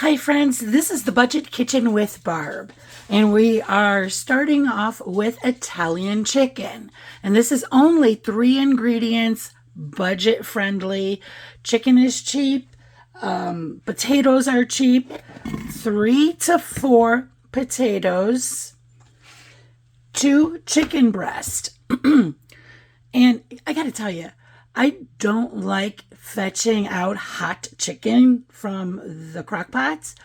Hi friends, this is the Budget Kitchen with Barb, and we are starting off with Italian chicken. And this is only 3 ingredients, budget friendly. Chicken is cheap, potatoes are cheap, 3 to 4 potatoes, 2 chicken breast. And I gotta tell you, I don't like fetching out hot chicken from the Crockpots.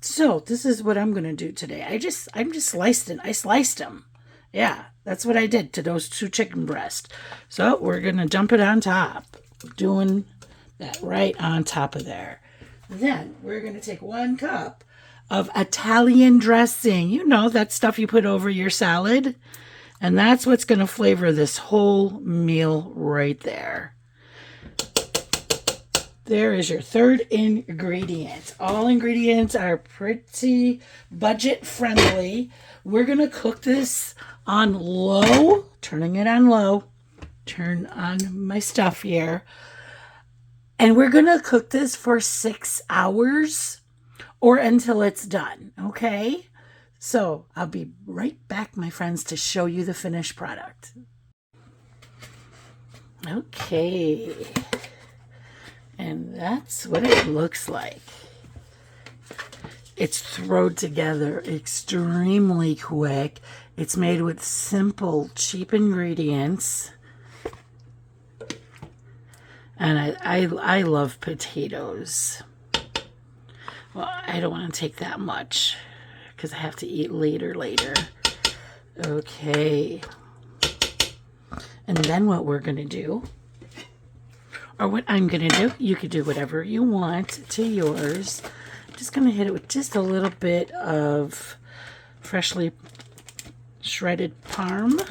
So this is what I'm gonna do today. I just sliced them. Yeah, that's what I did to those 2 chicken breasts. So we're gonna dump it on top, doing that right on top of there. Then we're gonna take 1 cup of Italian dressing. You know, that stuff you put over your salad. And that's what's going to flavor this whole meal right there. There is your 3rd ingredient. All ingredients are pretty budget friendly. We're going to cook this on low, turning it on low. Turn on my stuff here. And we're going to cook this for 6 hours or until it's done, okay? So I'll be right back, my friends, to show you the finished product. Okay. And that's what it looks like. It's thrown together extremely quick. It's made with simple, cheap ingredients. And I love potatoes. Well, I don't want to take that much, because I have to eat later. Okay. And then what we're going to do, or what I'm going to do, you could do whatever you want to yours. I'm just going to hit it with just a little bit of freshly shredded parm.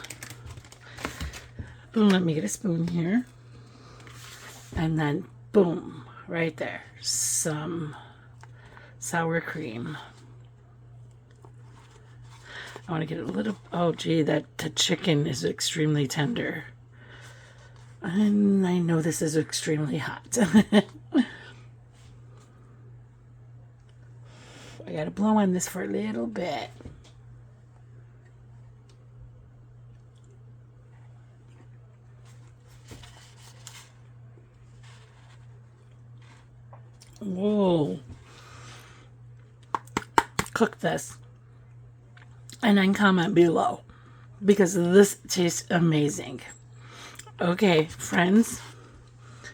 Let me get a spoon here. And then, boom, right there, some sour cream. I want to get a little, oh gee, the chicken is extremely tender. And I know this is extremely hot. I got to blow on this for a little bit. Whoa. Cook this. And then comment below, because this tastes amazing. Okay, friends,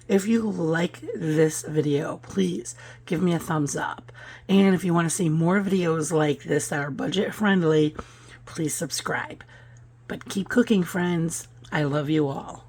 if you like this video, please give me a thumbs up. And if you want to see more videos like this that are budget friendly, please subscribe. But keep cooking, friends. I love you all.